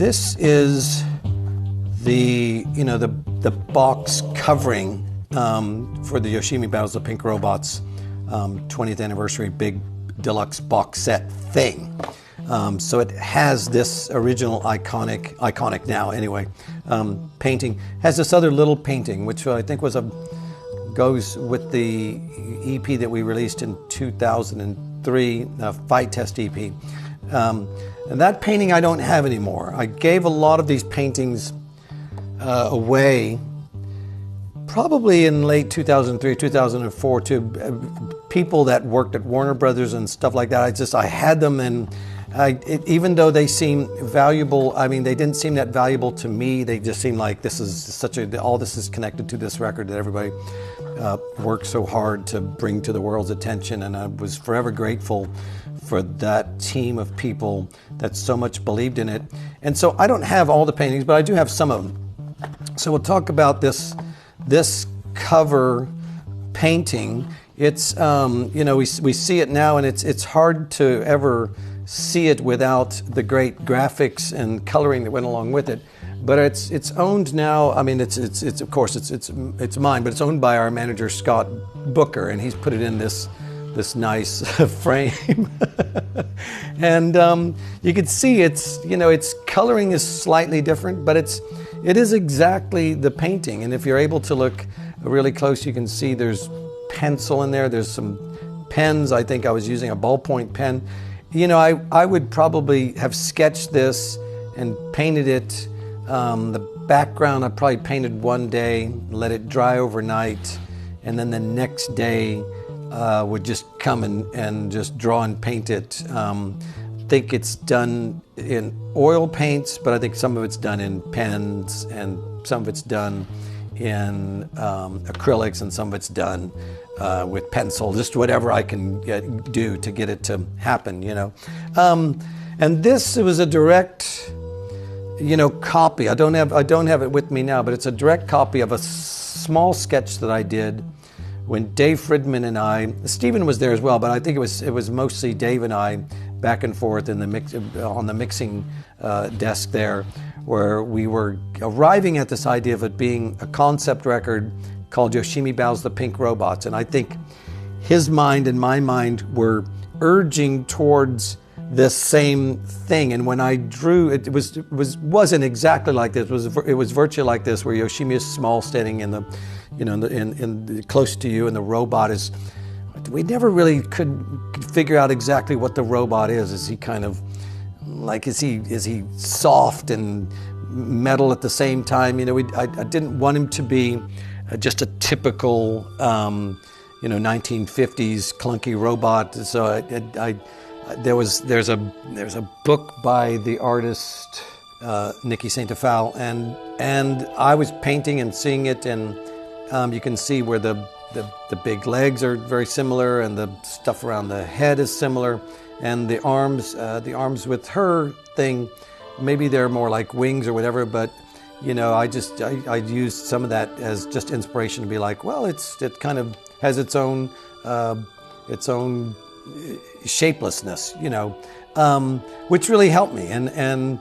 This is the box covering for the Yoshimi Battles of Pink Robots 20th anniversary big deluxe box set thing. So it has this original iconic now anyway, painting. Has this other little painting, which I think goes with the EP that we released in 2003, Fight Test EP. And that painting I don't have anymore. I gave a lot of these paintings away probably in late 2003, 2004 to people that worked at Warner Brothers and stuff like that. I had them, and even though they seem valuable, I mean, they didn't seem that valuable to me. They just seemed like all this is connected to this record that everybody worked so hard to bring to the world's attention. And I was forever grateful for that team of people that so much believed in it. And so I don't have all the paintings, but I do have some of them. So we'll talk about this cover painting. It's we see it now, and it's hard to ever see it without the great graphics and coloring that went along with it. But it's owned now. I mean, it's of course it's mine, but it's owned by our manager Scott Booker, and he's put it in this nice frame. And you can see its coloring is slightly different, but it is exactly the painting. And if you're able to look really close, you can see there's pencil in there. There's some pens. I think I was using a ballpoint pen. I would probably have sketched this and painted it. The background I probably painted one day, let it dry overnight, and then the next day would just come and just draw and paint it. I think it's done in oil paints, but I think some of it's done in pens, and some of it's done in acrylics, and some of it's done with pencil, just whatever I can do to get it to happen, And this, it was a direct, copy. I don't have it with me now, but it's a direct copy of a small sketch that I did when Dave Fridman and I, Stephen was there as well, but I think it was mostly Dave and I back and forth in on the mixing desk there, where we were arriving at this idea of it being a concept record called Yoshimi Battles the Pink Robots. And I think his mind and my mind were urging towards this same thing. And when I drew, it wasn't exactly like this. It was virtually like this, where Yoshimi is small, standing in the, in close to you, and the robot is. We never really could figure out exactly what the robot is. Is he kind of like, is he soft and metal at the same time? I didn't want him to be just a typical, 1950s clunky robot. So there's a book by the artist Nikki Saint-Afal, and I was painting and seeing it, and you can see where the big legs are very similar, and the stuff around the head is similar, and the arms with her thing, maybe they're more like wings or whatever, but I used some of that as just inspiration to be like, well, it kind of has its own shapelessness, which really helped me, and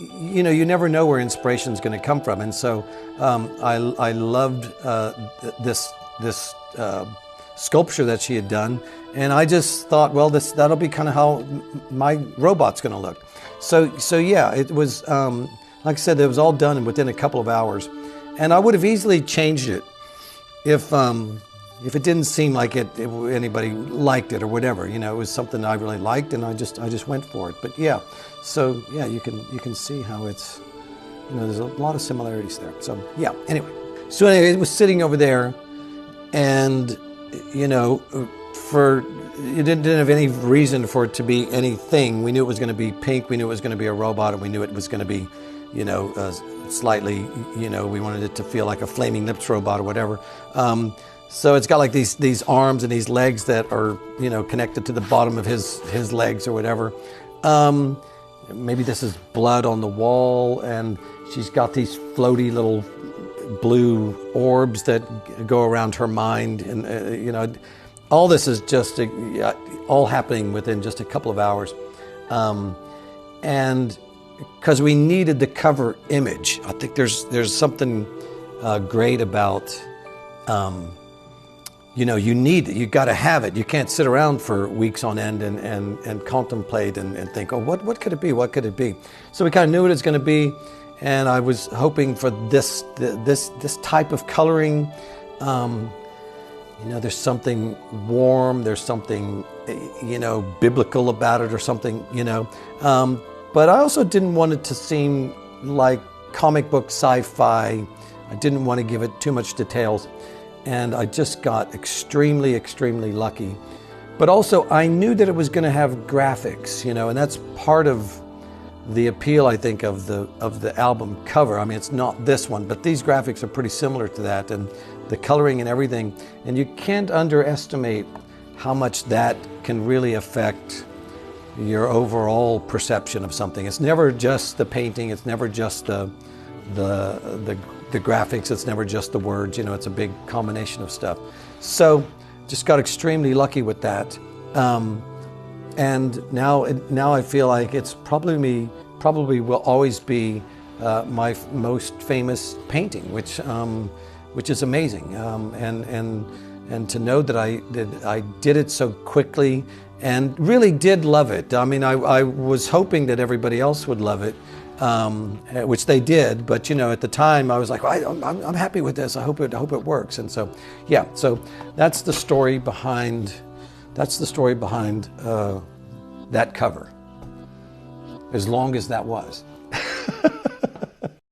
you never know where inspiration is going to come from, and so I loved this sculpture that she had done, and I just thought, well, that'll be kind of how my robot's going to look. So yeah, it was like I said, it was all done within a couple of hours, and I would have easily changed it if it didn't seem like anybody liked it or whatever. It was something I really liked, and I just went for it. But yeah, so yeah, you can see how it's, there's a lot of similarities there. So yeah, anyway, it was sitting over there, and it didn't have any reason for it to be anything. We knew it was going to be pink. We knew it was going to be a robot, and we knew it was going to be, slightly, we wanted it to feel like a Flaming Lips robot or whatever. So it's got like these arms and these legs that are, connected to the bottom of his legs or whatever. Maybe this is blood on the wall, and she's got these floaty little blue orbs that go around her mind, and all this is just all happening within just a couple of hours. And because we needed the cover image. I think there's something great about, you got to have it. You can't sit around for weeks on end and contemplate and think, oh, what could it be? What could it be? So we kind of knew what it was going to be, and I was hoping for this type of coloring. There's something warm. There's something, biblical about it, or something, But I also didn't want it to seem like comic book sci-fi. I didn't want to give it too much details. And I just got extremely, extremely lucky. But also I knew that it was going to have graphics, and that's part of the appeal, I think, of the album cover. I mean, it's not this one, but these graphics are pretty similar to that, and the coloring and everything. And you can't underestimate how much that can really affect your overall perception of something. It's never just the painting. It's never just the graphics. It's never just the words. It's a big combination of stuff. So just got extremely lucky with that. And now I feel like it's probably will always be my most famous painting, which is amazing. And to know that I did it so quickly and really did love it. I mean, I was hoping that everybody else would love it, which they did. But at the time, I was like, I'm happy with this. I hope it works. And so, yeah. So that's the story behind. That cover. As long as that was.